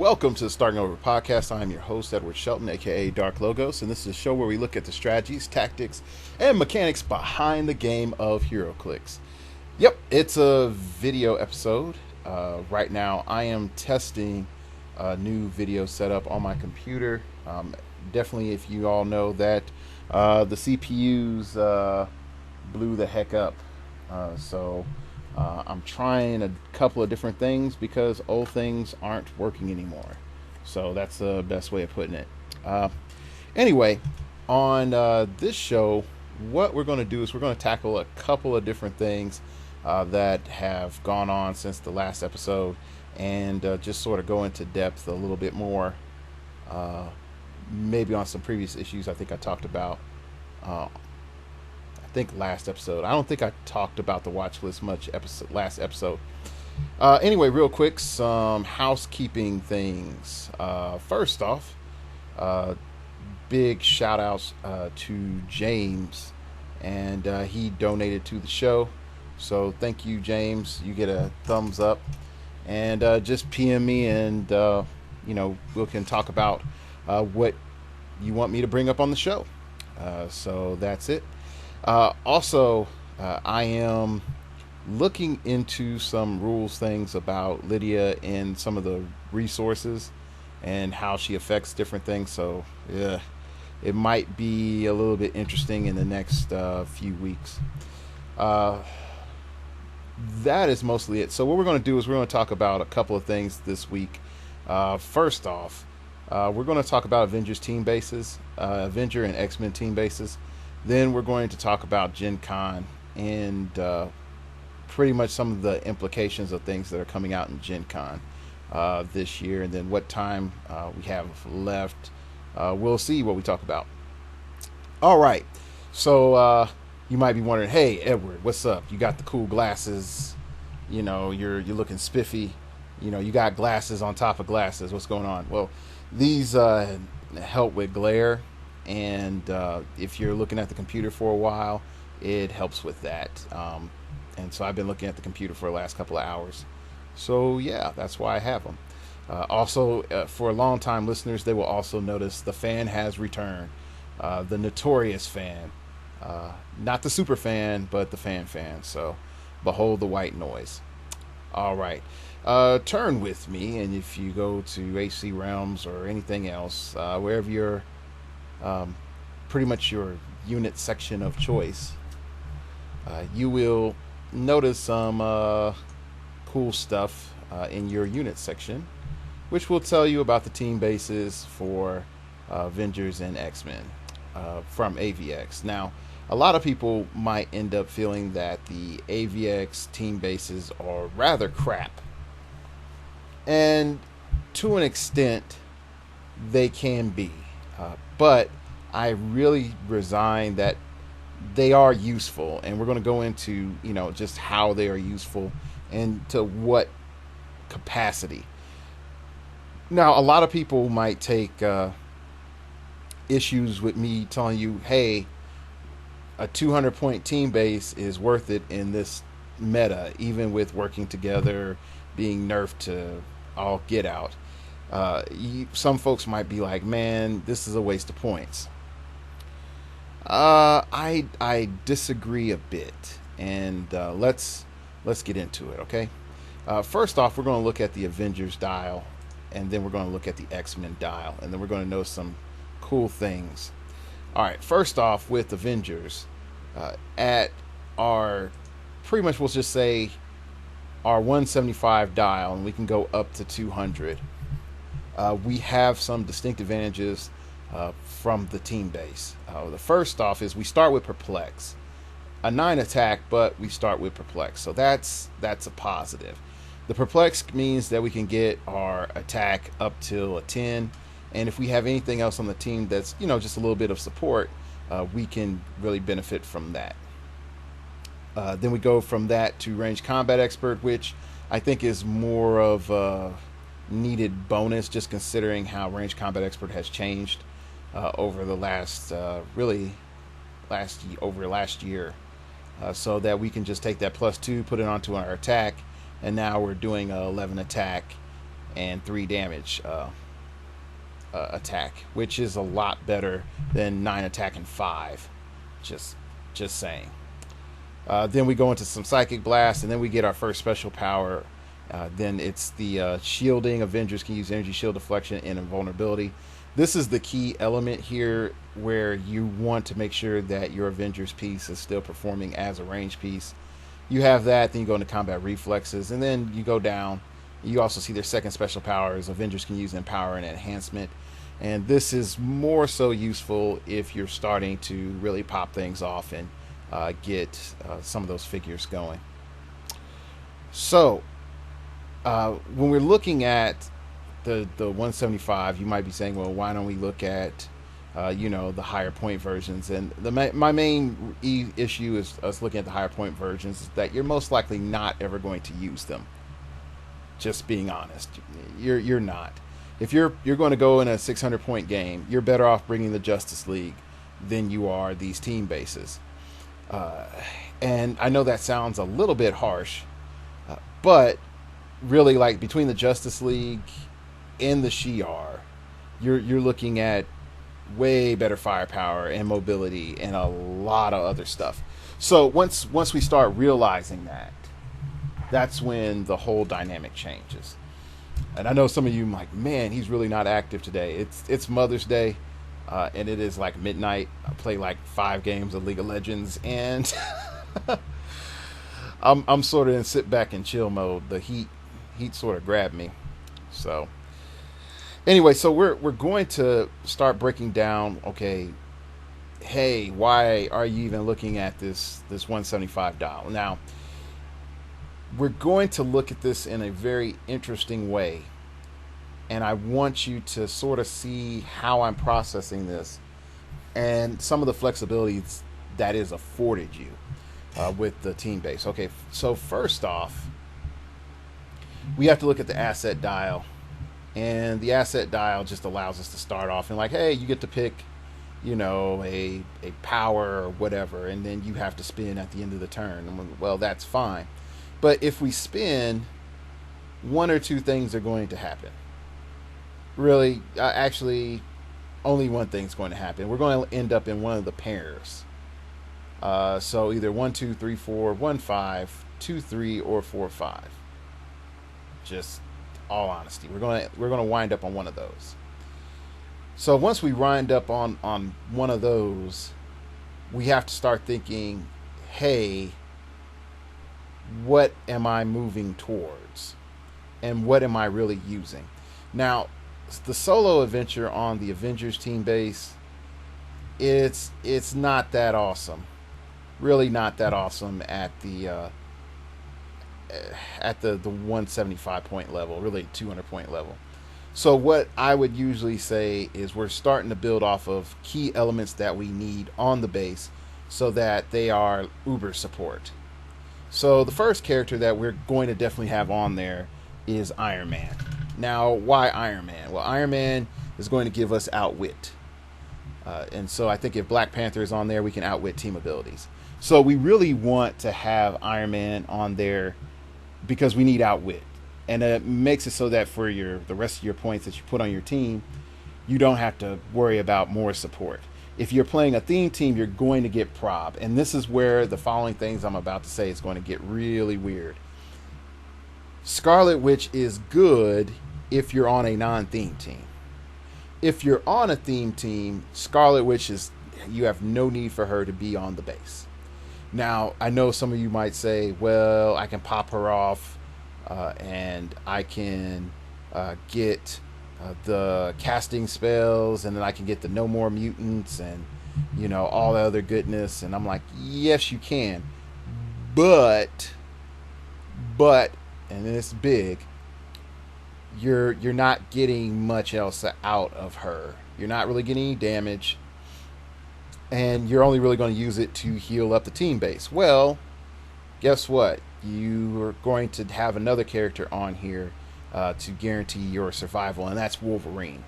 Welcome to the Starting Over podcast. I am your host, Edward Shelton, aka Dark Logos, and this is a show where we look at the strategies, tactics, and mechanics behind the game of heroclix. Yep, it's a video episode. Right now, I am testing a new video setup on my computer. Definitely, if you all know that the CPUs blew the heck up. I'm trying a couple of different things because old things aren't working anymore. So that's the best way of putting it. Anyway, on this show, what we're going to do is we're going to tackle a couple of different things that have gone on since the last episode and just sort of go into depth a little bit more. Maybe on some previous issues I think I talked about. Last episode. I don't think I talked about the watch list much last episode. Anyway, real quick, some housekeeping things. First off, big shout outs to James, and he donated to the show. So thank you, James. You get a thumbs up, and just PM me, and we can talk about what you want me to bring up on the show. So that's it. I am looking into some rules things about Lydia and some of the resources and how she affects different things. So, yeah, it might be a little bit interesting in the next few weeks. That is mostly it. So what we're going to do is we're going to talk about a couple of things this week. First off, we're going to talk about Avengers team bases, Avenger and X-Men team bases. Then we're going to talk about Gen Con and pretty much some of the implications of things that are coming out in Gen Con this year, and then what time we have left. We'll see what we talk about. All right. So you might be wondering, hey, Edward, what's up? You got the cool glasses. You know, you're looking spiffy. You know, you got glasses on top of glasses. What's going on? Well, these help with glare. And if you're looking at the computer for a while, it helps with that. And so I've been looking at the computer for the last couple of hours. So yeah, that's why I have them. For long-time listeners, they will also notice the fan has returned. The notorious fan. Not the super fan, but the fan. So behold the white noise. All right. Turn with me, and if you go to HC Realms or anything else, wherever you're pretty much your unit section of choice, you will notice some cool stuff in your unit section, which will tell you about the team bases for Avengers and X-Men from AVX. Now, a lot of people might end up feeling that the AVX team bases are rather crap, and to an extent they can be. But I really resign that they are useful, and we're going to go into, just how they are useful and to what capacity. Now, a lot of people might take issues with me telling you, hey, a 200-point team base is worth it in this meta, even with working together, being nerfed to all get out. Some folks might be like, man, this is a waste of points. I disagree a bit, and let's get into it, okay? First off, we're going to look at the Avengers dial, and then we're going to look at the X-Men dial, and then we're going to know some cool things. All right, first off, with Avengers, at our, pretty much we'll just say our 175 dial, and we can go up to 200. We have some distinct advantages from the team base. The first off is we start with Perplex. A 9 attack, but we start with Perplex. So that's a positive. The Perplex means that we can get our attack up till a 10. And if we have anything else on the team that's, just a little bit of support, we can really benefit from that. Then we go from that to Range Combat Expert, which I think is more of a needed bonus, just considering how Range Combat Expert has changed over the last year, so that we can just take that +2, put it onto our attack, and now we're doing a 11 attack and 3 damage attack, which is a lot better than 9 attack and 5. Just just saying. Then we go into some psychic blast, and then we get our first special power. Then it's the shielding. Avengers can use energy shield deflection and invulnerability. This is the key element here, where you want to make sure that your Avengers piece is still performing as a range piece. You have that, then you go into combat reflexes, and then you go down. You also see their second special powers. Avengers can use empower and enhancement, and this is more so useful if you're starting to really pop things off and get some of those figures going. So when we're looking at the 175, you might be saying, well, why don't we look at the higher point versions? And my main issue is us looking at the higher point versions is that you're most likely not ever going to use them. Just being honest, you're not. If you're going to go in a 600 point game, you're better off bringing the Justice League than you are these team bases. And I know that sounds a little bit harsh, but really, like, between the Justice League and the Shi'ar, you're looking at way better firepower and mobility and a lot of other stuff. So once we start realizing that, that's when the whole dynamic changes. And I know some of you are like, man, he's really not active today. It's Mother's Day, and it is like midnight. I play like 5 games of League of Legends, and I'm sort of in sit back and chill mode. The heat sort of grabbed me. So anyway, so we're going to start breaking down. Okay, hey, why are you even looking at this 175 dial? Now, we're going to look at this in a very interesting way, and I want you to sort of see how I'm processing this and some of the flexibilities that is afforded you with the team base. Okay, so first off, we have to look at the asset dial, and the asset dial just allows us to start off and, like, hey, you get to pick a power or whatever, and then you have to spin at the end of the turn. Well, that's fine. But if we spin, 1 or 2 things are going to happen. Really, actually, only one thing's going to happen. We're going to end up in one of the pairs. So either 1, 2, 3, 4, 1, 5, 2, 3, or 4, 5. Just all honesty, we're going to wind up on one of those. So once we wind up on one of those, we have to start thinking, hey, what am I moving towards, and what am I really using? Now, the solo adventure on the Avengers team base, it's not that awesome. Really not that awesome at the 175 point level, really 200 point level. So what I would usually say is we're starting to build off of key elements that we need on the base so that they are uber support. So the first character that we're going to definitely have on there is Iron Man. Now, why Iron Man? Well, Iron Man is going to give us outwit. And so I think if Black Panther is on there, we can outwit team abilities. So we really want to have Iron Man on there because we need outwit. And it makes it so that for the rest of your points that you put on your team, you don't have to worry about more support. If you're playing a theme team, you're going to get prob. And this is where the following things I'm about to say is going to get really weird. Scarlet Witch is good if you're on a non-theme team. If you're on a theme team, Scarlet Witch you have no need for her to be on the base. Now, I know some of you might say, well, I can pop her off and I can get the casting spells, and then I can get the no more mutants and all the other goodness. And I'm like, yes, you can, but and it's big, you're not getting much else out of her. You're not really getting any damage, and you're only really going to use it to heal up the team base. Well, guess what? You are going to have another character on here to guarantee your survival, and that's Wolverine.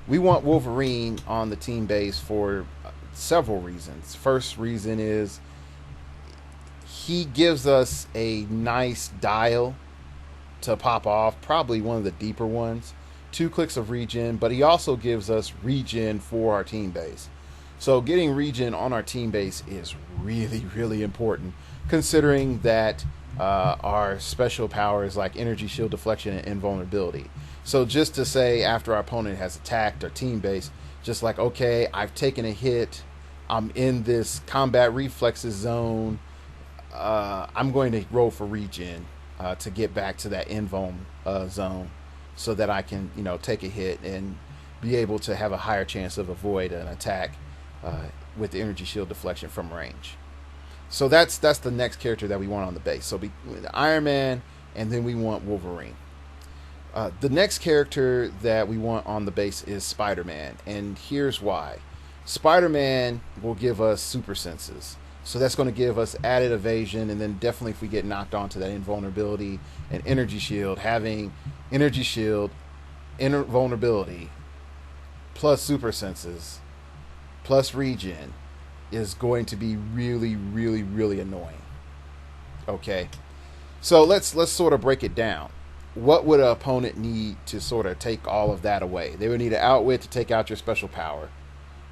We want Wolverine on the team base for several reasons. First reason is he gives us a nice dial to pop off, probably one of the deeper ones. 2 clicks of regen, but he also gives us regen for our team base. So getting regen on our team base is really, really important, considering that our special powers like energy shield deflection and invulnerability. So just to say, after our opponent has attacked our team base, just like, okay, I've taken a hit, I'm in this combat reflexes zone, I'm going to roll for regen to get back to that invuln zone, so that I can, take a hit and be able to have a higher chance of avoid an attack with the energy shield deflection from range. So that's the next character that we want on the base. So Iron Man, and then we want Wolverine. The next character that we want on the base is Spider-Man, and here's why. Spider-Man will give us super senses. So that's going to give us added evasion, and then definitely if we get knocked onto that invulnerability and energy shield, having energy shield, invulnerability, plus super senses, plus regen is going to be really, really, really annoying. Okay, so let's sort of break it down. What would an opponent need to sort of take all of that away? They would need an outwit to take out your special power.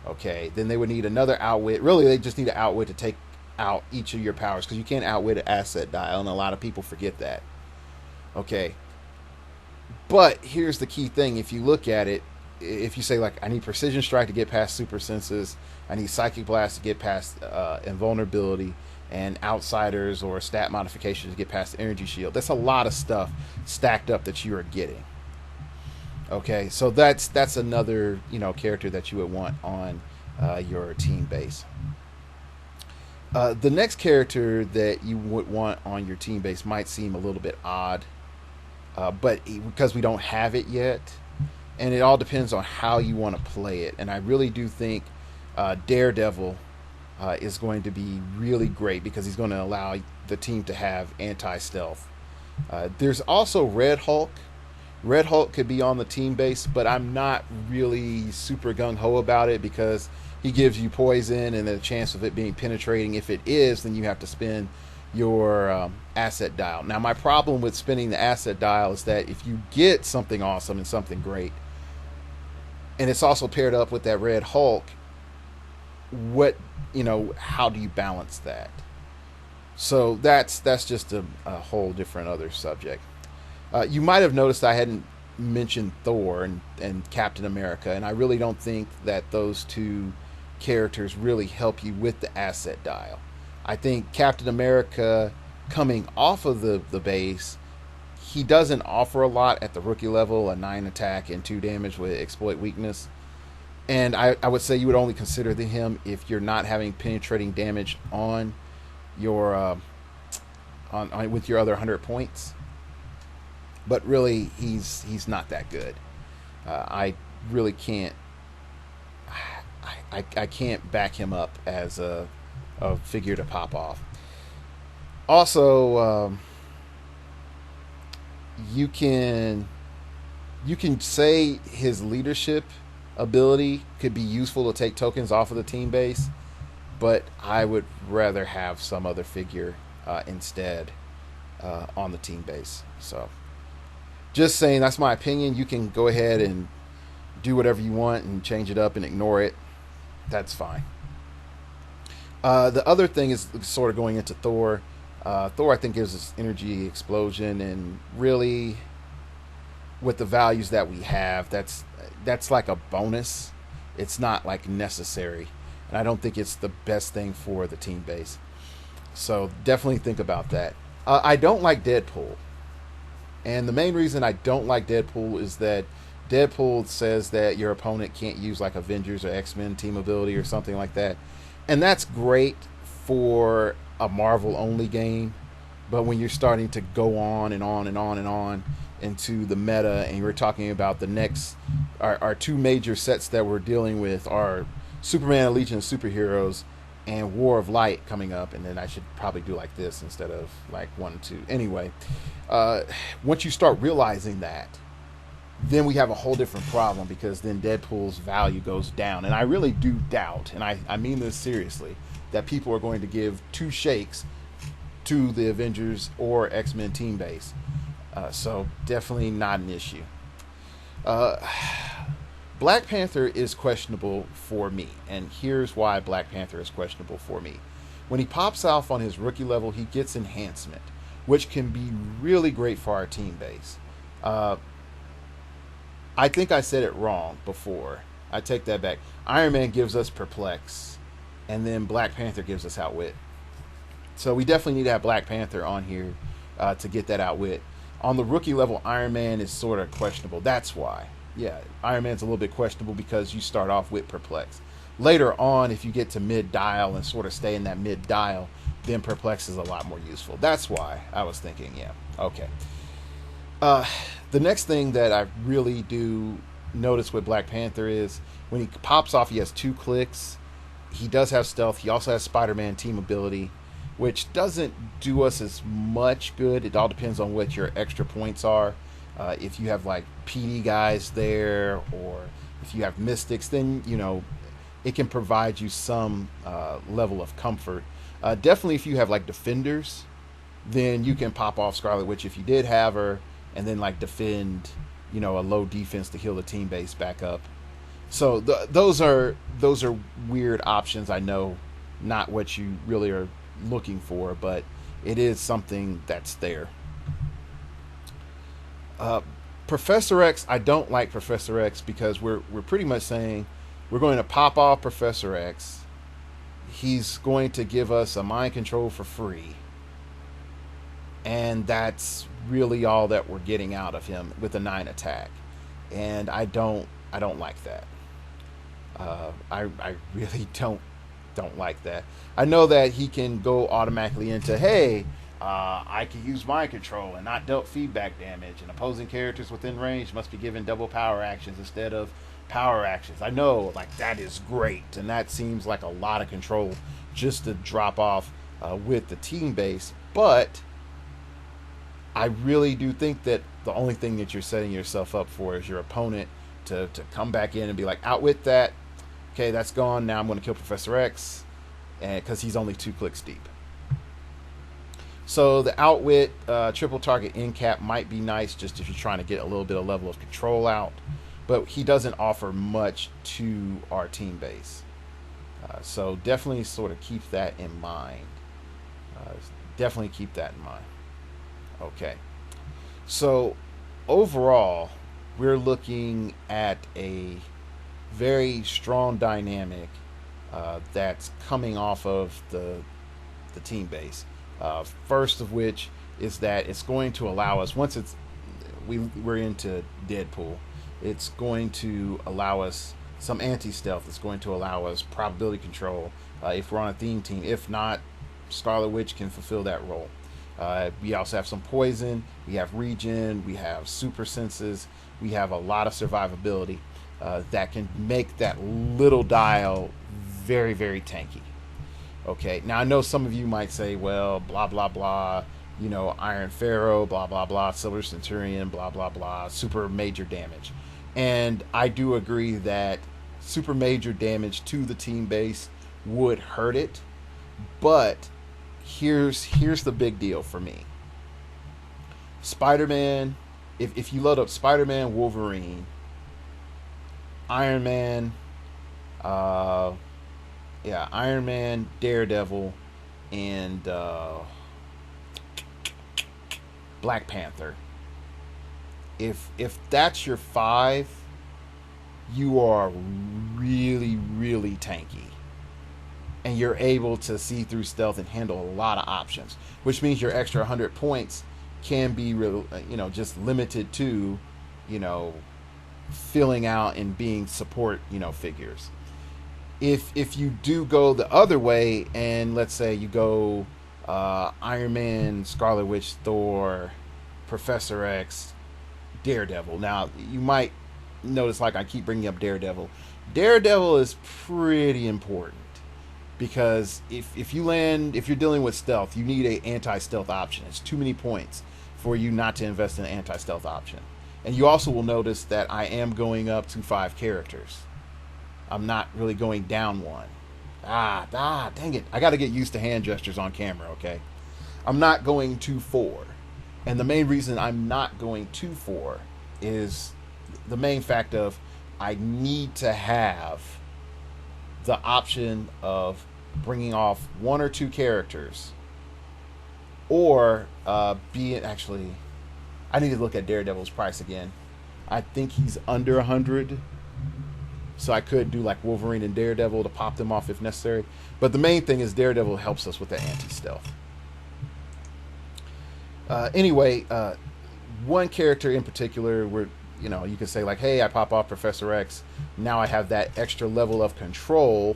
Okay, then they would need another outwit. Really, they just need an outwit to take out each of your powers, because you can't outwit an asset dial, and a lot of people forget that. Okay, but here's the key thing. If you look at it, if you say, like, I need precision strike to get past super senses, I need psychic blast to get past invulnerability, and outsiders or stat modifications to get past the energy shield, that's a lot of stuff stacked up that you are getting. Okay, so that's another character that you would want on your team base. The next character that you would want on your team base might seem a little bit odd, but because we don't have it yet, and it all depends on how you want to play it. And I really do think Daredevil is going to be really great, because he's going to allow the team to have anti-stealth. There's also Red Hulk. Red Hulk could be on the team base, but I'm not really super gung-ho about it, because he gives you poison and a chance of it being penetrating. If it is, then you have to spend your asset dial. Now, my problem with spending the asset dial is that if you get something awesome and something great, and it's also paired up with that Red Hulk, how do you balance that? So that's just a whole different other subject. You might have noticed I hadn't mentioned Thor and Captain America, and I really don't think that those two characters really help you with the asset dial. I think Captain America, coming off of the base, he doesn't offer a lot at the rookie level, a 9 attack and 2 damage with exploit weakness. And I would say you would only consider him if you're not having penetrating damage on your with your other 100 points. But really, he's not that good. I really can't. I can't back him up as a figure to pop off. Also, you can say his leadership ability could be useful to take tokens off of the team base, but I would rather have some other figure instead on the team base. So, just saying, that's my opinion. You can go ahead and do whatever you want and change it up and ignore it. That's fine. The other thing is sort of going into Thor. Thor, I think, gives us energy explosion, and really, with the values that we have, that's like a bonus. It's not like necessary, and I don't think it's the best thing for the team base. So definitely think about that. I don't like Deadpool, and the main reason I don't like Deadpool is that Deadpool says that your opponent can't use like Avengers or X-Men team ability or something like that, and that's great for a Marvel only game. But when you're starting to go on and on and on and on into the meta, and we're talking about the next our two major sets that we're dealing with are Superman Legion of Superheroes and War of Light coming up, and then I should probably do like this instead of like 1 and 2. Anyway, once you start realizing that, then we have a whole different problem, because then Deadpool's value goes down. And I really do doubt, and I mean this seriously, that people are going to give 2 shakes to the Avengers or X-Men team base. So definitely not an issue. Uh, Black Panther is questionable for me, and here's why Black Panther is questionable for me. When he pops off on his rookie level, he gets enhancement, which can be really great for our team base. Uh, I think I said it wrong before. I take that back. Iron Man gives us perplex, and then Black Panther gives us outwit. So we definitely need to have Black Panther on here to get that outwit. On the rookie level, Iron Man is sort of questionable. That's why. Yeah, Iron Man's a little bit questionable because you start off with perplex. Later on, if you get to mid dial and sort of stay in that mid dial, then perplex is a lot more useful. That's why I was thinking, yeah, okay. Uh, the next thing that I really do notice with Black Panther is when he pops off, he has 2 clicks. He does have stealth. He also has Spider-Man team ability, which doesn't do us as much good. It all depends on what your extra points are. If you have like PD guys there, or if you have Mystics, then it can provide you some level of comfort. Definitely, if you have like Defenders, then you can pop off Scarlet Witch if you did have her, and then like defend, a low defense to heal the team base back up. So those are weird options. I know, not what you really are looking for, but it is something that's there. Uh, Professor X, I don't like Professor X because we're pretty much saying we're going to pop off Professor X. He's going to give us a mind control for free, and that's really all that we're getting out of him with a 9 attack. And I don't like that. I really don't like that. I know that he can go automatically into, hey, I can use mind control and not dealt feedback damage, and opposing characters within range must be given double power actions instead of power actions. I know, like, that is great, and that seems like a lot of control just to drop off with the team base, but I really do think that the only thing that you're setting yourself up for is your opponent to come back in and be like, outwit that. Okay, that's gone. Now I'm going to kill Professor X, and because he's only 2 clicks deep. So the outwit triple target end cap might be nice just if you're trying to get a little bit of level of control out, but he doesn't offer much to our team base. So definitely sort of keep that in mind. Definitely keep that in mind. Okay. So overall, we're looking at a very strong dynamic that's coming off of the team base. First of which is that it's going to allow us, once we're into Deadpool, it's going to allow us some anti-stealth. It's going to allow us probability control if we're on a theme team. If not, Scarlet Witch can fulfill that role. We also have some poison, we have regen, we have super senses, we have a lot of survivability that can make that little dial very, very tanky. Okay, now I know some of you might say, well, blah, blah, blah, Iron Pharaoh, blah, blah, blah, Silver Centurion, blah, blah, blah, super major damage. And I do agree that super major damage to the team base would hurt it, but here's the big deal for me. Spider-Man, if you load up Spider-Man, Wolverine, Iron Man, Iron Man, Daredevil, and Black Panther. If that's your 5, you are really, really tanky, and you're able to see through stealth and handle a lot of options, which means your extra 100 points can be just limited to filling out and being support figures. If you do go the other way, and let's say you go Iron Man, Scarlet Witch, Thor, Professor X, Daredevil. Now you might notice, like, I keep bringing up Daredevil. Daredevil is pretty important because if you're dealing with stealth, you need a anti-stealth option. It's too many points for you not to invest in an anti-stealth option. And you also will notice that I am going up to 5 characters. I'm not really going down one. Dang it. I got to get used to hand gestures on camera, okay? I'm not going to 4. And the main reason I'm not going 2-4 is the main fact of I need to have the option of bringing off one or two characters, or being actually. I need to look at Daredevil's price again. I think he's under 100, so I could do like Wolverine and Daredevil to pop them off if necessary. But the main thing is Daredevil helps us with the anti-stealth. Anyway, one character in particular where you can say like, hey, I pop off Professor X. Now I have that extra level of control.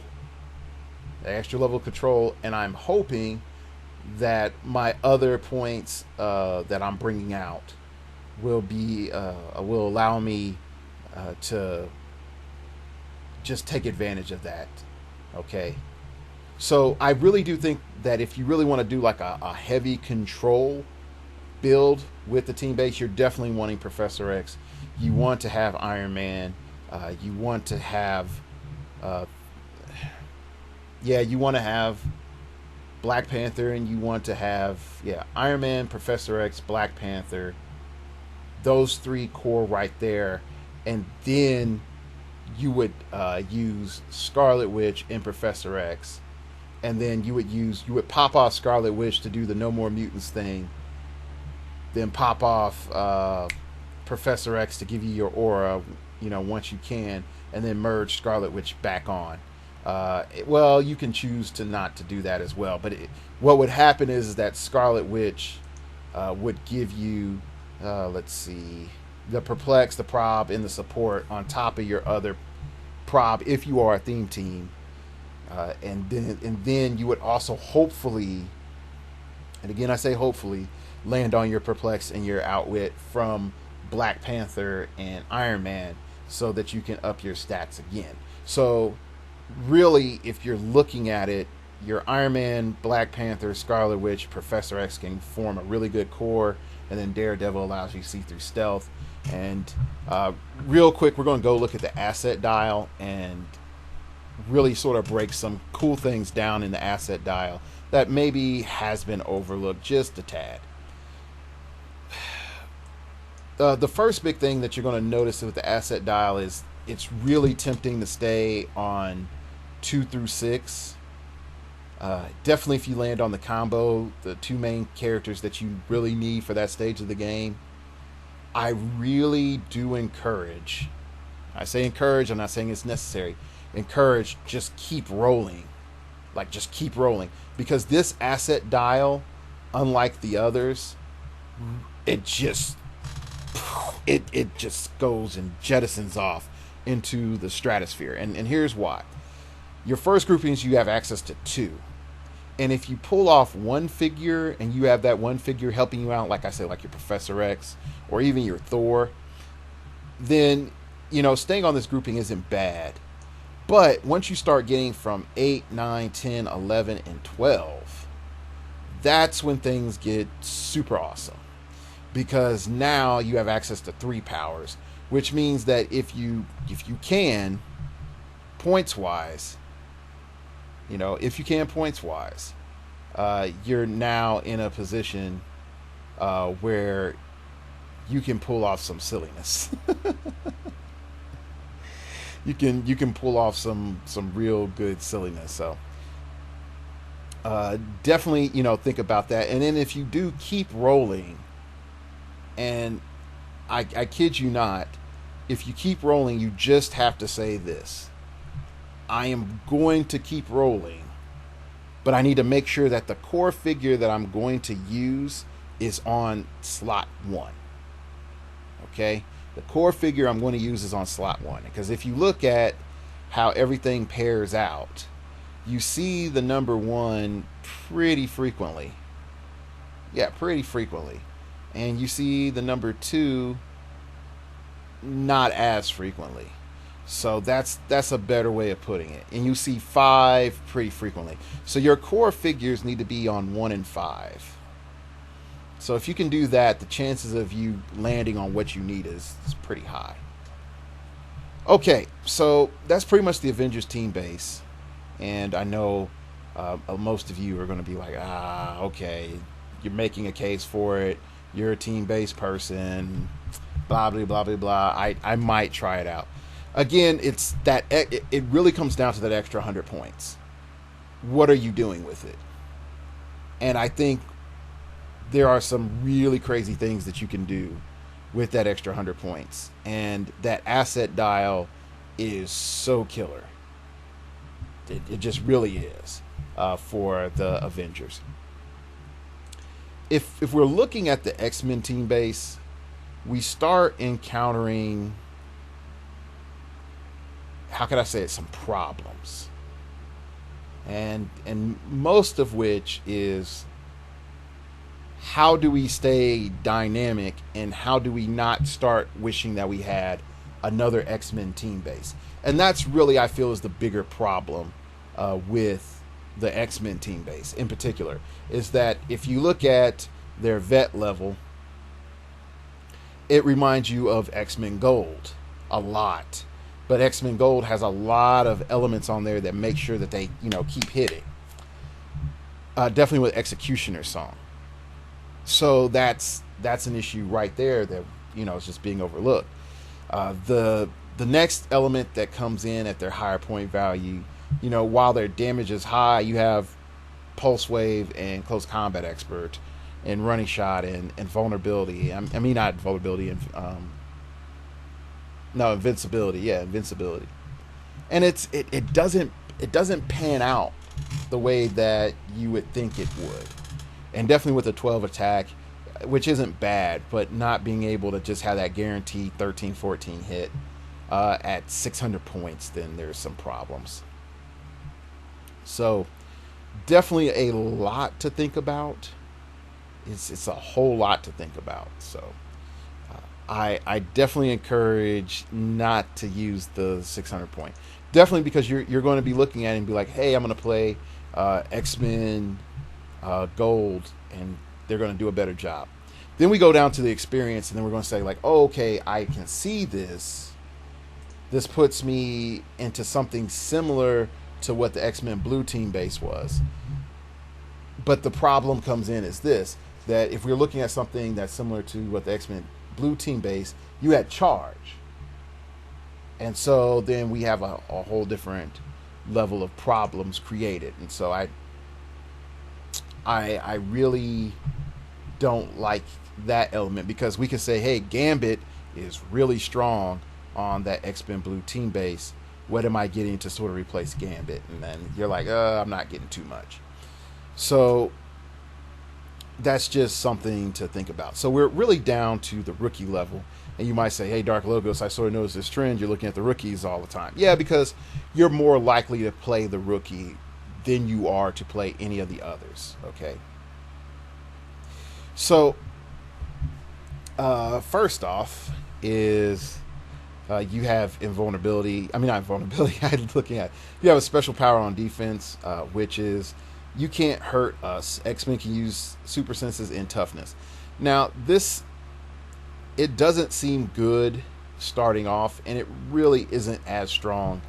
And I'm hoping that my other points that I'm bringing out will allow me to just take advantage of that. Okay. So I really do think that if you really want to do like a heavy control build with the team base, you're definitely wanting Professor X. You want to have Iron Man. You want to have you want to have Black Panther, and you want to have Iron Man, Professor X, Black Panther. Those three core right there, and then you would use Scarlet Witch and Professor X, and then you would pop off Scarlet Witch to do the No More Mutants thing, then pop off Professor X to give you your aura, once you can, and then merge Scarlet Witch back on. Well, you can choose to not to do that as well, but what would happen is that Scarlet Witch would give you, let's see, the perplex, the prob, and the support on top of your other prob if you are a theme team, and then you would also hopefully, and again I say hopefully, land on your perplex and your outwit from Black Panther and Iron Man so that you can up your stats again. So really, if you're looking at it, your Iron Man, Black Panther, Scarlet Witch, Professor X can form a really good core, and then Daredevil allows you to see through stealth. And real quick, we're going to go look at the asset dial and really sort of break some cool things down in the asset dial that maybe has been overlooked just a tad. The first big thing that you're going to notice with the asset dial is it's really tempting to stay on 2 through 6. Definitely if you land on the combo, the two main characters that you really need for that stage of the game, I really do encourage, I say encourage, I'm not saying it's necessary, encourage, just keep rolling. Like, just keep rolling. Because this asset dial, unlike the others, it just goes and jettisons off into the stratosphere. And here's why. Your first groupings, you have access to 2. And if you pull off one figure and you have that one figure helping you out, like I said, like your Professor X or even your Thor, then, staying on this grouping isn't bad. But once you start getting from 8, 9, 10, 11, and 12, that's when things get super awesome. Because now you have access to 3 powers, which means that if you can, points-wise, you're now in a position where you can pull off some silliness. you can pull off some real good silliness. So definitely, think about that. And then if you do keep rolling, and I kid you not, if you keep rolling, you just have to say this: I am going to keep rolling, but I need to make sure that the core figure that I'm going to use is on slot 1. Okay? The core figure I'm going to use is on slot 1. Because if you look at how everything pairs out, you see the number 1 pretty frequently. Yeah, pretty frequently. And you see the number 2 not as frequently. So that's a better way of putting it. And you see 5 pretty frequently. So your core figures need to be on 1 and 5. So if you can do that, the chances of you landing on what you need is pretty high. Okay, so that's pretty much the Avengers team base. And I know most of you are going to be like, okay, you're making a case for it. you're a team-based person, blah blah blah blah blah. I might try it out. Again, it's that it really comes down to that extra 100 points. What are you doing with it? And I think there are some really crazy things that you can do with that extra 100 points, and that asset dial is so killer. It just really is for the Avengers. If we're looking at the X-Men team base, we start encountering, how can I say it, some problems, and most of which is, how do we stay dynamic, and how do we not start wishing that we had another X-Men team base? And that's really, I feel, is the bigger problem with the X-Men team base in particular, is that if you look at their vet level, it reminds you of X-Men Gold a lot. But X-Men Gold has a lot of elements on there that make sure that they, keep hitting. Definitely with Executioner's Song. So that's an issue right there that, is just being overlooked. The next element that comes in at their higher point value, while their damage is high, you have Pulse Wave and Close Combat Expert and Running Shot and Vulnerability. I mean, not Vulnerability, and no, Invincibility. Yeah, Invincibility. And it doesn't pan out the way that you would think it would. And definitely with a 12 attack, which isn't bad, but not being able to just have that guaranteed 13-14 hit at 600 points, then there's some problems. So definitely a lot to think about. It's a whole lot to think about. So I definitely encourage not to use the 600 point. Definitely, because you're going to be looking at it and be like, hey, I'm going to play X-Men Gold, and they're going to do a better job. Then we go down to the experience, and then we're going to say like, oh, okay, I can see this. This puts me into something similar to what the X-Men Blue team base was. But the problem comes in is this, that if we're looking at something that's similar to what the X-Men Blue team base, you had Charge. And so then we have a whole different level of problems created. And so I really don't like that element, because we can say, hey, Gambit is really strong on that X-Men Blue team base. What am I getting to sort of replace Gambit? And then you're like, I'm not getting too much. So that's just something to think about. So we're really down to the rookie level. And you might say, hey, Dark Logos, I sort of noticed this trend. You're looking at the rookies all the time. Yeah, because you're more likely to play the rookie than you are to play any of the others. Okay. So first off is you have invulnerability. I mean, not invulnerability. I'm looking at, you have a special power on defense, which is you can't hurt us. X-Men can use super senses and toughness. Now, it doesn't seem good starting off, and it really isn't as strong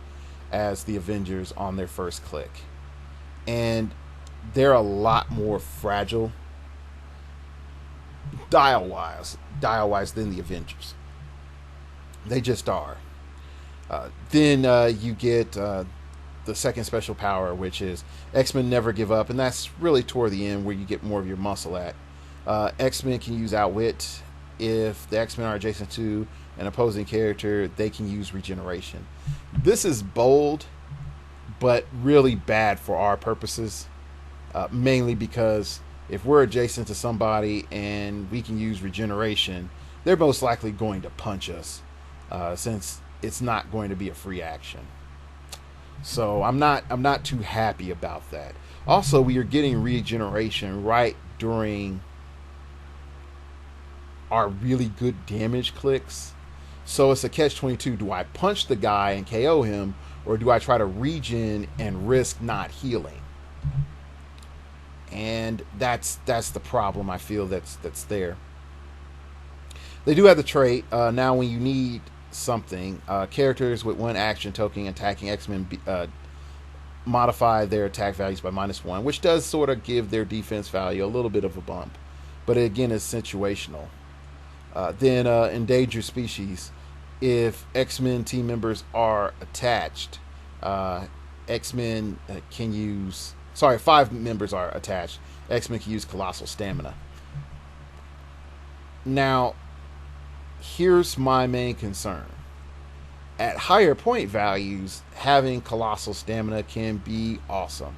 as the Avengers on their first click. And they're a lot more fragile dial-wise than the Avengers. They just are. Then you get the second special power, which is X-Men never give up, and that's really toward the end where you get more of your muscle at. X-Men can use Outwit. If the X-Men are adjacent to an opposing character, they can use regeneration. This is bold, but really bad for our purposes, mainly because if we're adjacent to somebody and we can use regeneration, they're most likely going to punch us, since it's not going to be a free action. So I'm not too happy about that. Also, we are getting regeneration right during are really good damage clicks. So it's a catch-22. Do I punch the guy and KO him, or do I try to regen and risk not healing? And that's the problem I feel that's there. They do have the trait. Now when you need something, characters with one action token attacking X-Men modify their attack values by -1, which does sort of give their defense value a little bit of a bump. but again, it's situational. Then endangered species. If X-Men team members are attached, X-Men can use. Sorry, 5 members are attached. X-Men can use colossal stamina. Now, here's my main concern. At higher point values, having colossal stamina can be awesome.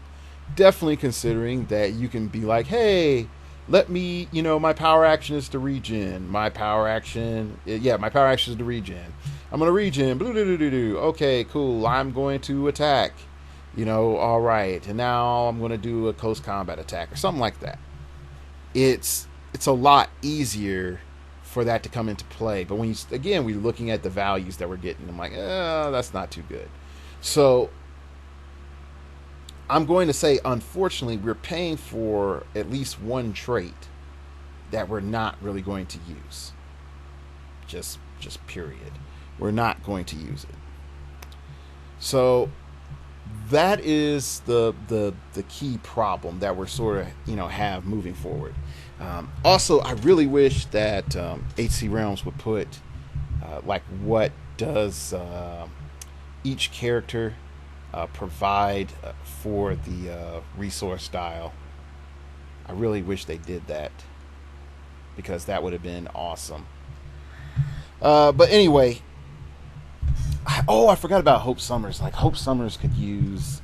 Definitely considering that you can be like, hey, let me, my power action is to regen. My power action, yeah, my power action is to regen. I'm going to regen. Okay, cool. I'm going to attack. All right. And now I'm going to do a close combat attack or something like that. It's a lot easier for that to come into play. But we're looking at the values that we're getting. I'm like, that's not too good. So I'm going to say, unfortunately, we're paying for at least one trait that we're not really going to use. Just period. We're not going to use it. So that is the key problem that we're sort of have moving forward. Also, I really wish that HC Realms would put like what does each character provide for the resource dial. I really wish they did that because that would have been awesome. But anyway, I forgot about Hope Summers. Like Hope Summers could use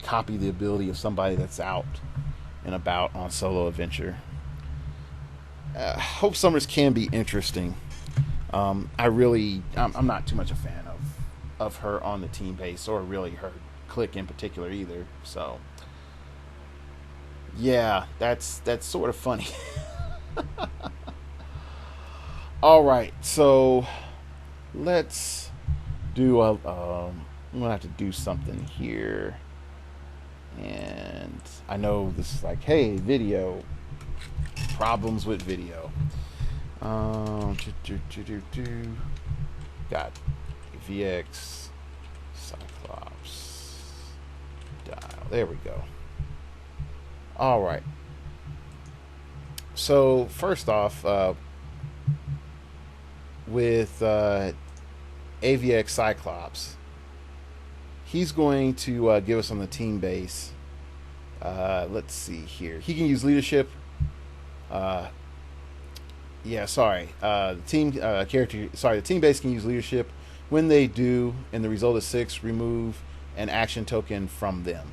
copy the ability of somebody that's out and about on solo adventure. Hope Summers can be interesting. I'm not too much a fan of her on the team base or really her clique in particular either. So yeah, that's sort of funny. All right, so let's do I'm gonna have to do something here, and I know this is like, hey, video problems with video. Got VX Cyclops dial. There we go. All right. So first off, with AVX Cyclops, he's going to give us on the team base. Let's see here. He can use leadership. The team base can use leadership. When they do, and the result is 6, remove an action token from them.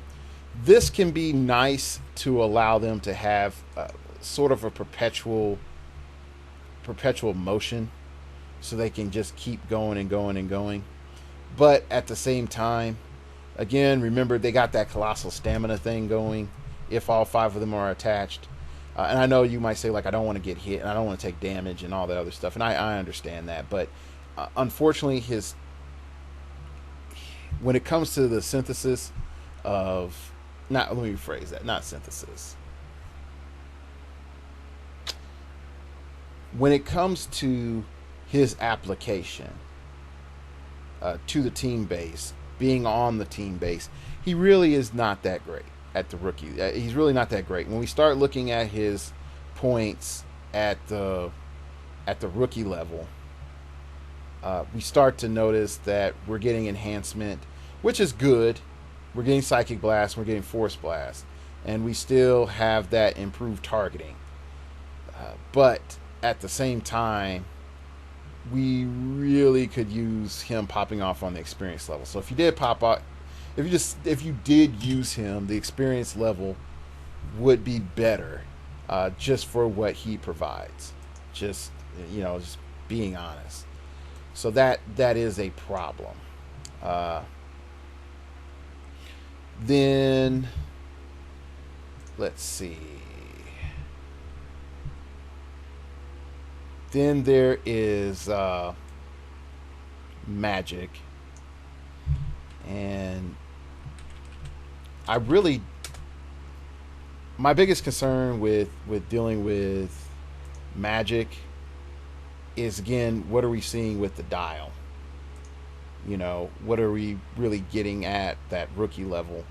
This can be nice to allow them to have sort of a perpetual motion, so they can just keep going and going and going. But at the same time, again, remember they got that colossal stamina thing going if all 5 of them are attached. And I know you might say, I don't want to get hit and I don't want to take damage and all that other stuff. And I understand that. But unfortunately, when it comes to the synthesis of... let me rephrase that. Not synthesis. When it comes to his application to the team base, being on the team base, he really is not that great at the rookie. He's really not that great. When we start looking at his points at the rookie level, we start to notice that we're getting enhancement, which is good. We're getting Psychic Blast, we're getting Force Blast, and we still have that improved targeting. But at the same time, we really could use him popping off on the experience level. So if you did pop out, if you did use him, the experience level would be better, just for what he provides. Just being honest. So that is a problem. Then let's see. Then there is magic, and my biggest concern with dealing with magic is, again, what are we seeing with the dial? What are we really getting at that rookie level?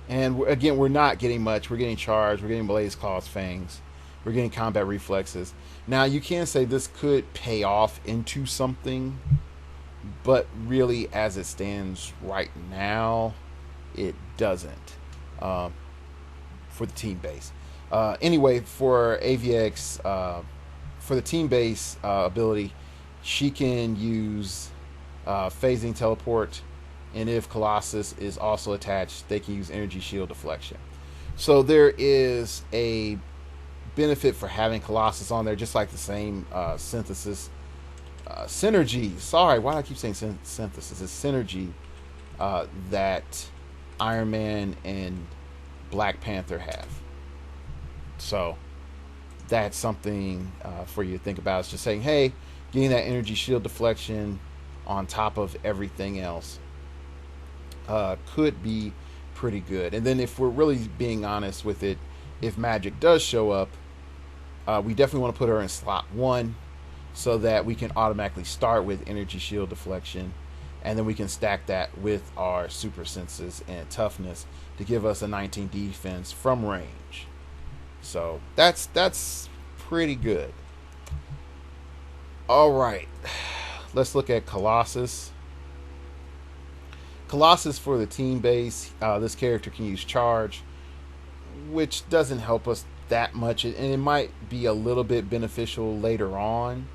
And again, we're not getting much. We're getting charged. We're getting Blaze Claws, Fangs. We're getting combat reflexes. Now, you can say this could pay off into something, but really, as it stands right now, it doesn't um, for the team base. Anyway, for AVX, for the team base ability, she can use phasing teleport, and if Colossus is also attached, they can use energy shield deflection. So there is a benefit for having Colossus on there, just like the same synthesis synergy. Sorry, why do I keep saying synthesis? It's synergy that Iron Man and Black Panther have. So that's something for you to think about. It's just saying, hey, getting that energy shield deflection on top of everything else could be pretty good. And then if we're really being honest with it, if Magic does show up, we definitely want to put her in slot 1 so that we can automatically start with energy shield deflection, and then we can stack that with our super senses and toughness to give us a 19 defense from range. So that's pretty good. All right, let's look at Colossus. Colossus for the team base. This character can use charge, which doesn't help us that much, and it might be a little bit beneficial later on.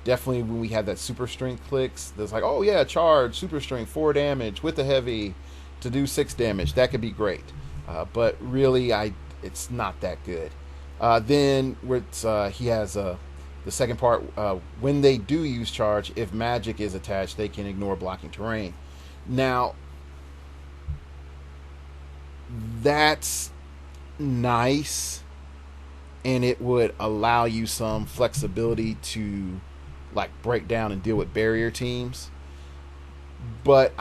Definitely when we have that super strength clicks, that's like, oh yeah, charge, super strength, 4 damage with the heavy to do 6 damage. That could be great, but really, it's not that good. Then he has the second part. When they do use charge, if magic is attached, they can ignore blocking terrain. Now, that's nice, and it would allow you some flexibility to like break down and deal with barrier teams. But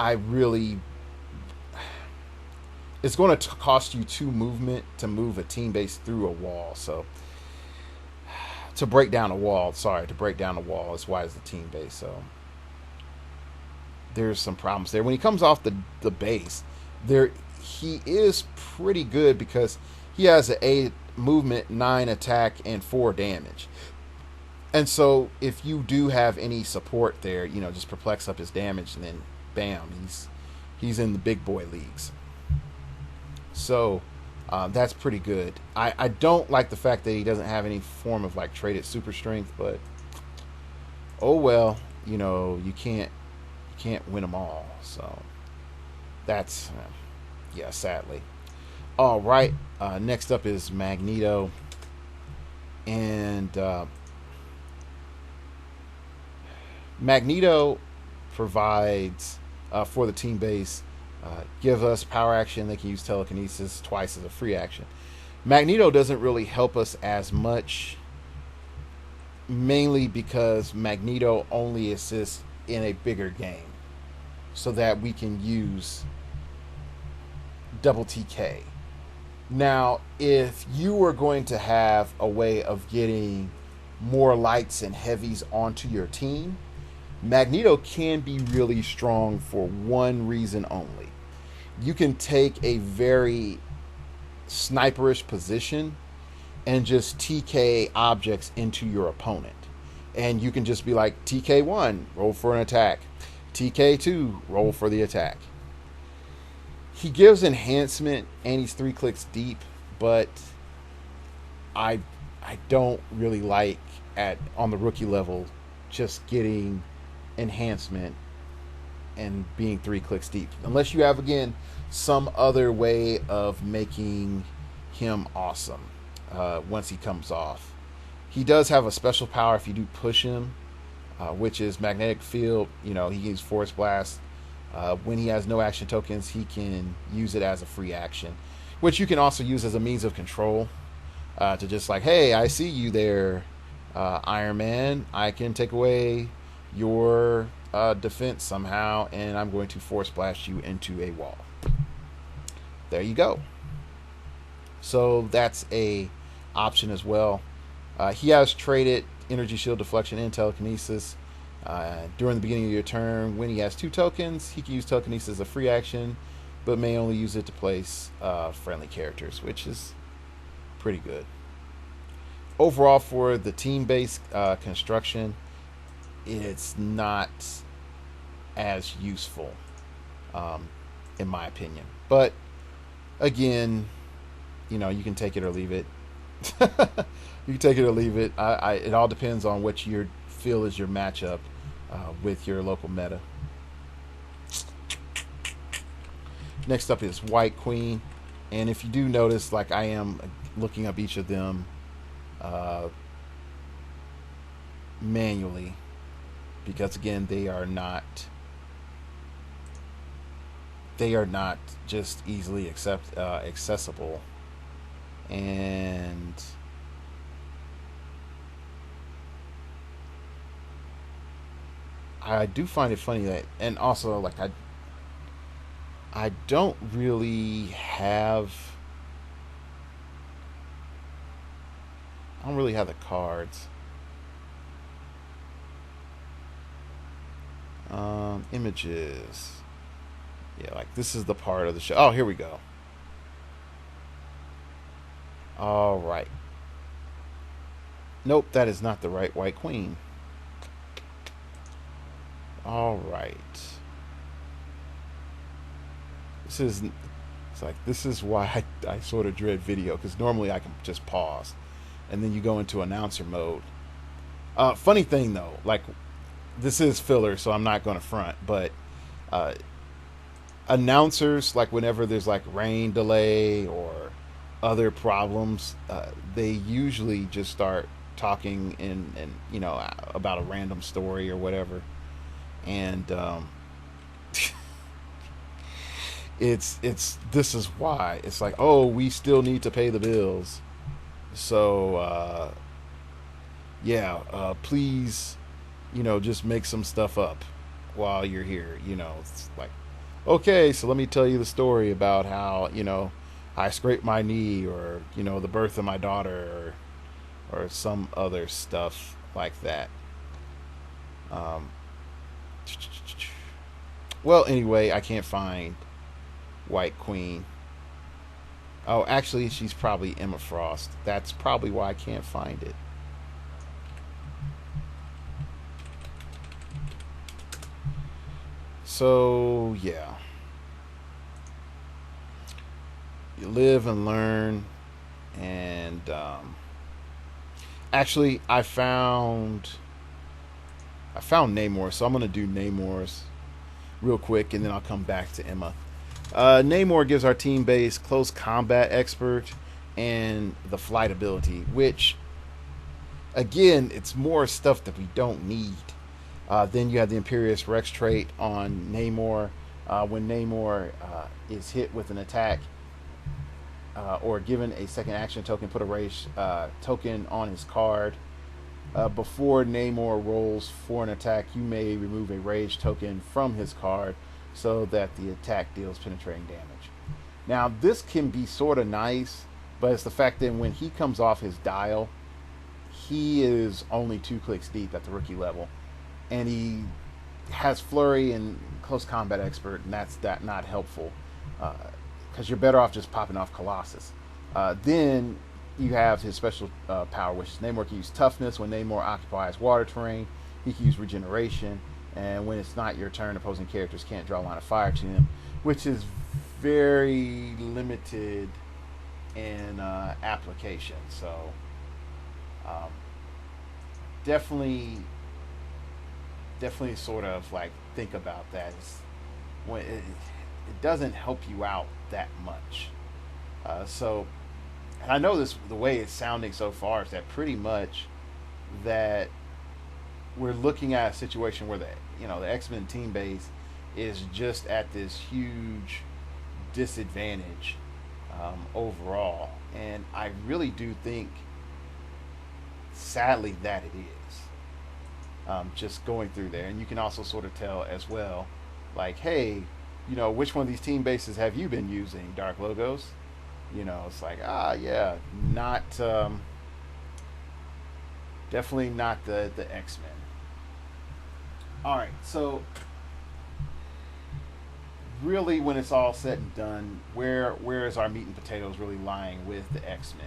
it's going to cost you 2 movement to move a team base through a wall. So to break down a wall is why it's the team base. So there's some problems there. When he comes off the base, he is pretty good because he has an 8 movement, 9 attack, and 4 damage. And so if you do have any support there, just perplex up his damage, and then bam, he's in the big boy leagues. So that's pretty good. I don't like the fact that he doesn't have any form of like traded super strength, but oh well, you can't win them all. So that's sadly. All right, next up is Magneto, and Magneto provides for the team base, give us power action. They can use telekinesis twice as a free action. Magneto doesn't really help us as much, mainly because Magneto only assists in a bigger game, so that we can use double TK. Now, if you were going to have a way of getting more lights and heavies onto your team, Magneto can be really strong for one reason only. You can take a very sniperish position and just TK objects into your opponent. And you can just be like, TK1, roll for an attack. TK2, roll for the attack. He gives enhancement and he's 3 clicks deep, but I don't really like on the rookie level just getting enhancement and being 3 clicks deep, unless you have, again, some other way of making him awesome once he comes off. He does have a special power if you do push him, which is magnetic field. He can use force blast. When he has no action tokens, he can use it as a free action, which you can also use as a means of control, to just like, hey, I see you there, Iron Man, I can take away your defense somehow, and I'm going to force blast you into a wall. There you go. So that's a option as well. He has traded energy shield deflection and telekinesis. During the beginning of your turn, when he has 2 tokens, he can use telekinesis as a free action, but may only use it to place friendly characters, which is pretty good. overall for the team-based construction, it's not as useful, um, in my opinion. But again, you can take it or leave it. You can take it or leave it. It all depends on what you feel is your matchup with your local meta. Next up is White Queen, and if you do notice, like I am looking up each of them uh, manually because again they are not just easily accessible, and I do find it funny that, and also like I don't really have the cards. Images. Yeah, like this is the part of the show. Oh, here we go. All right. Nope, that is not the right White Queen. All right. This is It's like this is why I sort of dread video because normally I can just pause, and then you go into announcer mode. Funny thing though, like this is filler, so I'm not going to front, but uh, announcers, like whenever there's like rain delay or other problems, they usually just start talking in about a random story or whatever, and it's this is why it's like, oh, we still need to pay the bills, so yeah, please, just make some stuff up while you're here. It's like, okay, so let me tell you the story about how I scraped my knee, or the birth of my daughter, or some other stuff like that. Um, well, anyway, I can't find White Queen. Oh, actually, she's probably Emma Frost. That's probably why I can't find it. So yeah, you live and learn, and actually, I found Namor, so I'm gonna do Namor's real quick, and then I'll come back to Emma. Namor gives our team base close combat expert and the flight ability, which again, it's more stuff that we don't need. Then you have the Imperious Rex trait on Namor. When Namor is hit with an attack or given a second action token, put a rage token on his card. Before Namor rolls for an attack, you may remove a rage token from his card so that the attack deals penetrating damage. Now, this can be sort of nice, but it's the fact that when he comes off his dial, he is only 2 clicks deep at the rookie level, and he has flurry and close combat expert, and that's not helpful because you're better off just popping off Colossus. Then you have his special power, which is Namor can use toughness when Namor occupies water terrain. He can use regeneration, and when it's not your turn, opposing characters can't draw a line of fire to him, which is very limited in application. So um, definitely sort of like think about that. When it doesn't help you out that much. So, and I know the way it's sounding so far is that pretty much that we're looking at a situation where the X-Men team base is just at this huge disadvantage overall, and I really do think, sadly, that it is. Just going through there, and you can also sort of tell as well, like, hey, which one of these team bases have you been using, Dark Logos? It's like, yeah, not definitely not the X-Men. All right, so really, when it's all said and done, where is our meat and potatoes really lying with the X-Men?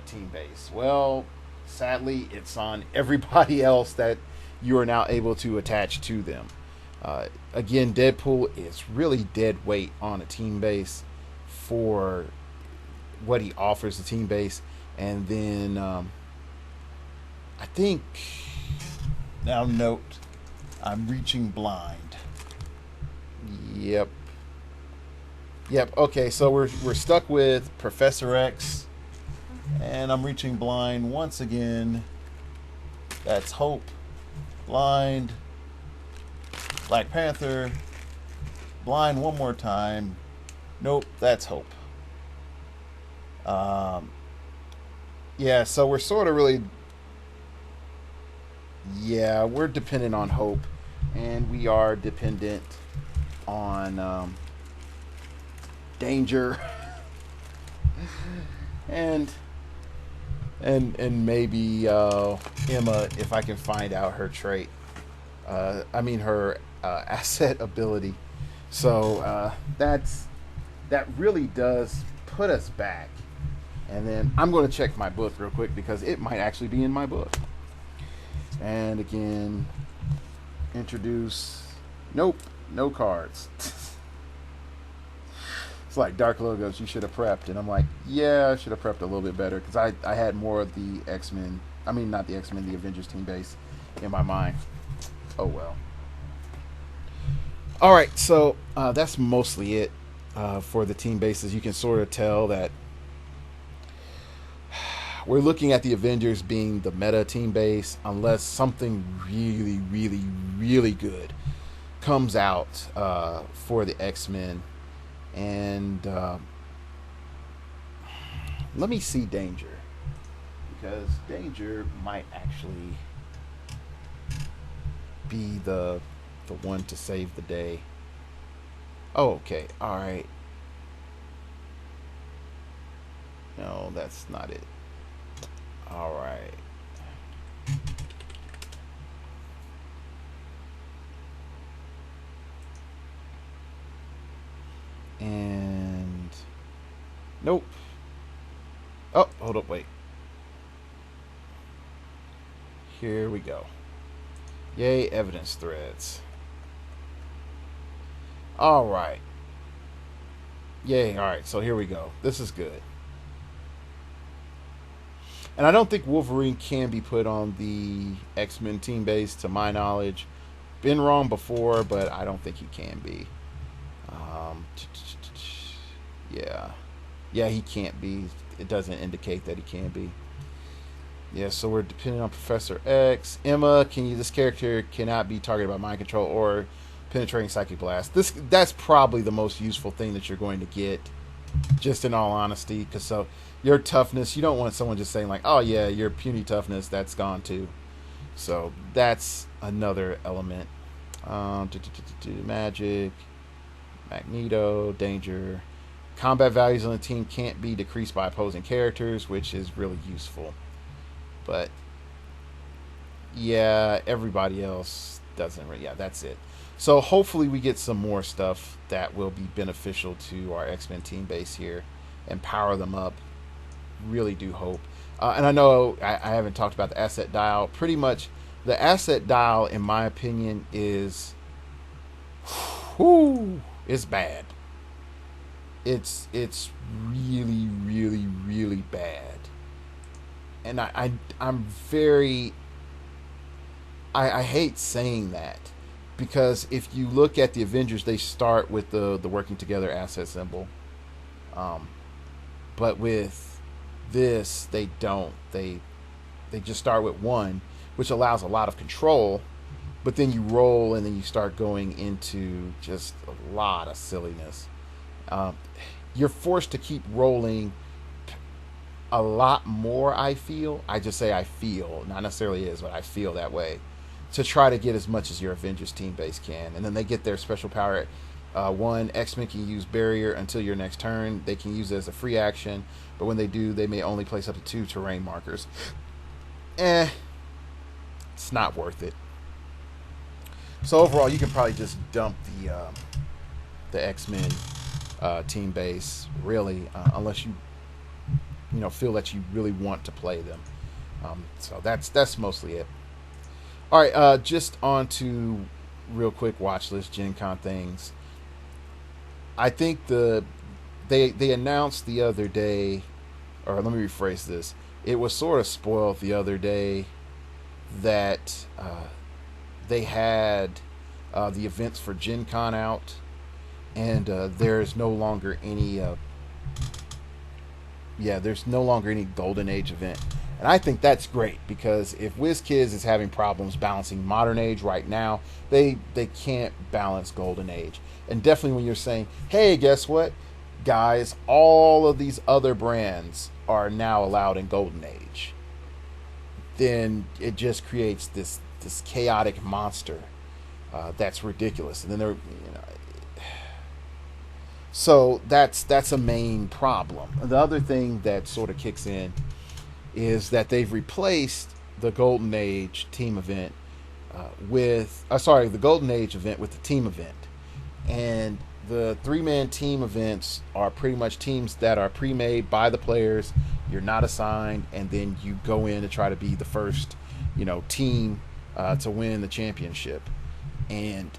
team base? Well, sadly, it's on everybody else that you are now able to attach to them. Again, Deadpool is really dead weight on a team base for what he offers the team base. And then I think, now note, I'm reaching blind. Yep. Yep. Okay, so we're stuck with Professor X, and I'm reaching blind once again. That's Hope. Blind. Black Panther. Blind one more time. Nope, that's Hope. Yeah, so we're sort of really, yeah, we're dependent on Hope, and we are dependent on Danger, and and maybe Emma, if I can find out her trait. I mean her asset ability. So that really does put us back. And then I'm going to check my book real quick because it might actually be in my book. And again, introduce. Nope, no cards. It's like Dark Logos, you should have prepped. And I'm like, yeah, I should have prepped a little bit better because I had more of the X-Men. I mean, not the X-Men, the Avengers team base in my mind. Oh, well. All right, so that's mostly it for the team bases. You can sort of tell that we're looking at the Avengers being the meta team base unless something really, really, really good comes out for the X-Men. And let me see Danger, because Danger might actually be the one to save the day. Oh, okay. All right. No, that's not it. All right. And nope. Oh, hold up, wait. Here we go. Yay, evidence threads. All right. Yay, all right. So here we go. This is good. And I don't think Wolverine can be put on the X-Men team base, to my knowledge. Been wrong before, but I don't think he can be. Yeah. Yeah, he can't be. It doesn't indicate that he can be. Yeah, so we're depending on Professor X. Emma, this character cannot be targeted by mind control or penetrating psychic blast. That's probably the most useful thing that you're going to get, just in all honesty, because so your toughness, you don't want someone just saying like, oh yeah, your puny toughness, that's gone too. So that's another element. Magic, Magneto, Danger. Combat values on the team can't be decreased by opposing characters, which is really useful. But yeah, everybody else doesn't really. Yeah, that's it. So hopefully we get some more stuff that will be beneficial to our X-Men team base here and power them up. Really do hope. And I know I haven't talked about the asset dial. Pretty much the asset dial, in my opinion, is bad. It's really, really, really bad. And I'm very... I hate saying that, because if you look at the Avengers, they start with the working together asset symbol. But with this, they don't. They just start with one, which allows a lot of control. But then you roll, and then you start going into just a lot of silliness. You're forced to keep rolling a lot more, I feel. I just say I feel, not necessarily is, but I feel that way, to try to get as much as your Avengers team base can. And then they get their special power. One, X-Men can use Barrier until your next turn. They can use it as a free action, but when they do, they may only place up to 2 terrain markers. It's not worth it. So overall, you can probably just dump the X-Men team base, really, unless you feel that you really want to play them. So that's mostly it. All right, just on to real quick watch list Gen Con things. I think they announced the other day, or let me rephrase this. It was sort of spoiled the other day that they had the events for Gen Con out, and there's no longer any. There's no longer any Golden Age event. And I think that's great because if WizKids is having problems balancing Modern Age right now, they can't balance Golden Age. And definitely when you're saying, hey, guess what? Guys, all of these other brands are now allowed in Golden Age. Then it just creates this chaotic monster that's ridiculous. And then so that's a main problem. The other thing that sort of kicks in is that they've replaced the Golden Age team event the Golden Age event with the team event. And the 3-man team events are pretty much teams that are pre-made by the players. You're not assigned, and then you go in to try to be the first, team to win the championship. And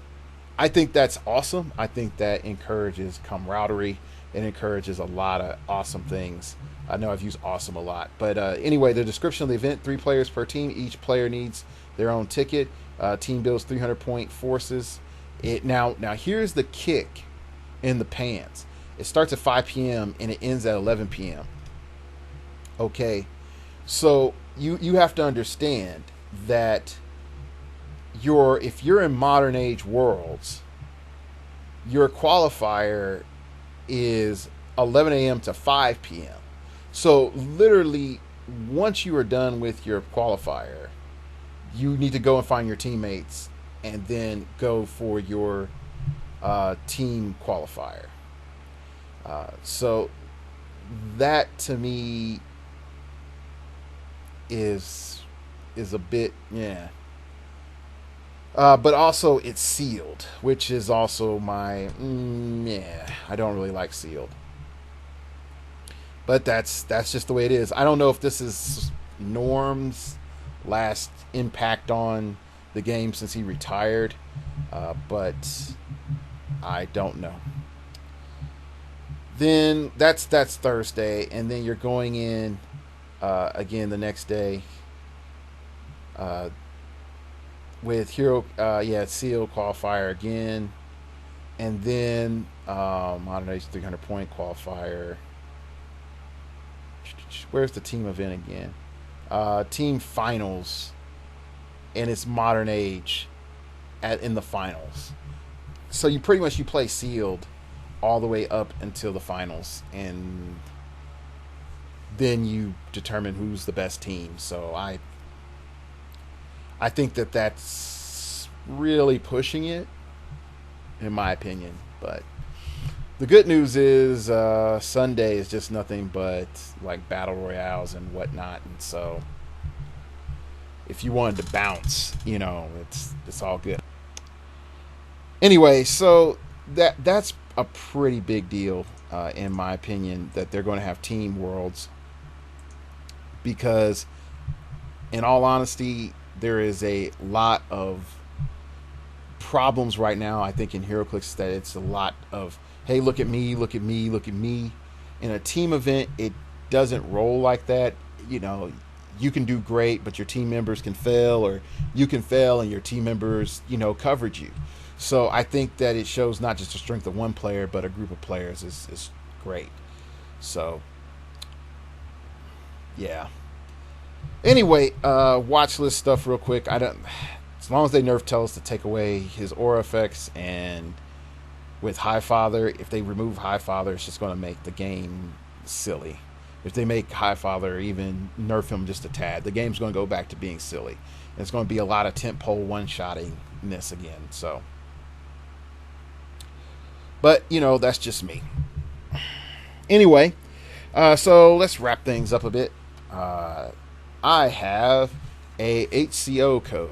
I think that's awesome. I think that encourages camaraderie. It encourages a lot of awesome things. I know I've used awesome a lot. But anyway, the description of the event, 3 players per team. Each player needs their own ticket. Team builds 300-point forces. Now here's the kick in the pants. It starts at 5 p.m. and it ends at 11 p.m. Okay. So you have to understand that if you're in Modern Age Worlds, your qualifier is 11 a.m. to 5 p.m. So literally, once you are done with your qualifier, you need to go and find your teammates and then go for your team qualifier. So that to me is a bit but also it's sealed, which is also my I don't really like sealed. But that's just the way it is. I don't know if this is Norm's last impact on the game since he retired, but I don't know. Then that's Thursday, and then you're going in again the next day with Seal qualifier again, and then I don't know, 300-point qualifier. Where's the team event again? Team finals, and it's Modern Age in the finals. So you pretty much play sealed all the way up until the finals, and then you determine who's the best team. So I think that's really pushing it, in my opinion. But the good news is Sunday is just nothing but like battle royales and whatnot, and so if you wanted to bounce, it's all good. Anyway, so that's a pretty big deal in my opinion that they're going to have team worlds, because in all honesty, there is a lot of problems right now. I think in heroclix that it's a lot of, hey, look at me, look at me, look at me. In a team event, it doesn't roll like that. You can do great, but your team members can fail, or you can fail and your team members, covered you. So I think that it shows not just the strength of one player, but a group of players is great. So, yeah. Anyway, watch list stuff real quick. As long as they nerf Tellus to take away his aura effects, and with Highfather, if they remove Highfather, it's just going to make the game silly. If they make Highfather even nerf him just a tad, the game's going to go back to being silly. And it's going to be a lot of tentpole one-shottingness again. So, but that's just me. Anyway, so let's wrap things up a bit. I have a HCO code,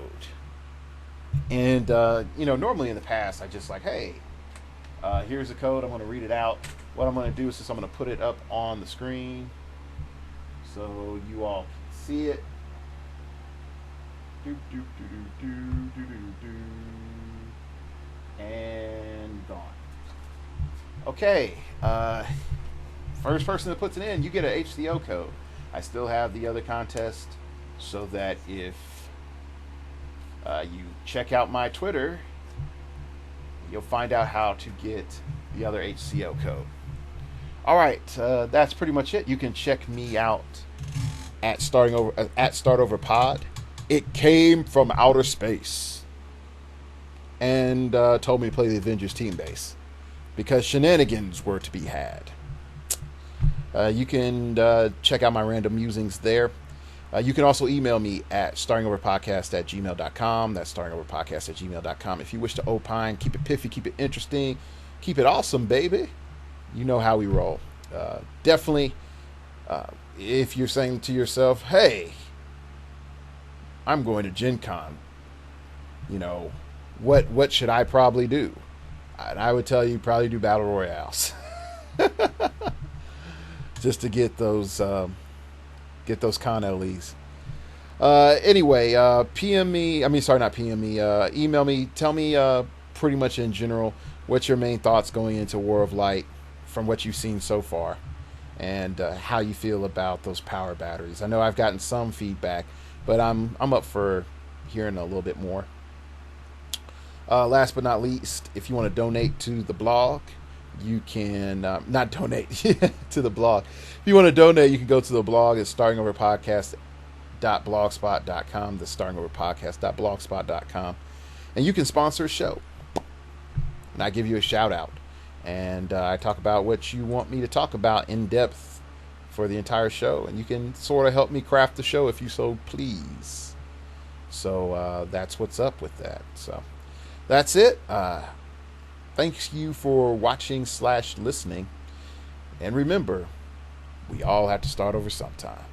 and normally in the past I just like, hey, here's a code, I'm going to read it out. What I'm going to do is I'm going to put it up on the screen. so you all can see it. Do, do, do, do, do, do, do, do. And gone. Okay. First person that puts it in, you get an HCO code. I still have the other contest so that if you check out my Twitter, you'll find out how to get the other HCO code. All right, that's pretty much it. You can check me out at Start Over Pod. It came from outer space and told me to play the Avengers team base because shenanigans were to be had. You can check out my random musings there. You can also email me at startingoverpodcast@gmail.com. That's startingoverpodcast@gmail.com. If you wish to opine, keep it piffy, keep it interesting, keep it awesome, baby. You know how we roll. Definitely, if you're saying to yourself, hey, I'm going to Gen Con, you know, what should I probably do? And I would tell you probably do battle royales. Just to get those con LEs. Anyway, PM me. I mean, sorry, not PM me. Email me. Tell me pretty much in general what's your main thoughts going into War of Light from what you've seen so far, and how you feel about those power batteries. I know I've gotten some feedback, but I'm up for hearing a little bit more. Last but not least, if you want to donate to the blog, you can not donate to the blog. If you want to donate, you can go to the blog at startingoverpodcast.blogspot.com. The startingoverpodcast.blogspot.com, and you can sponsor a show, and I give you a shout out, and I talk about what you want me to talk about in depth for the entire show, and you can sort of help me craft the show if you so please. So that's what's up with that. So that's it. Thanks you for watching / listening. And remember, we all have to start over sometime.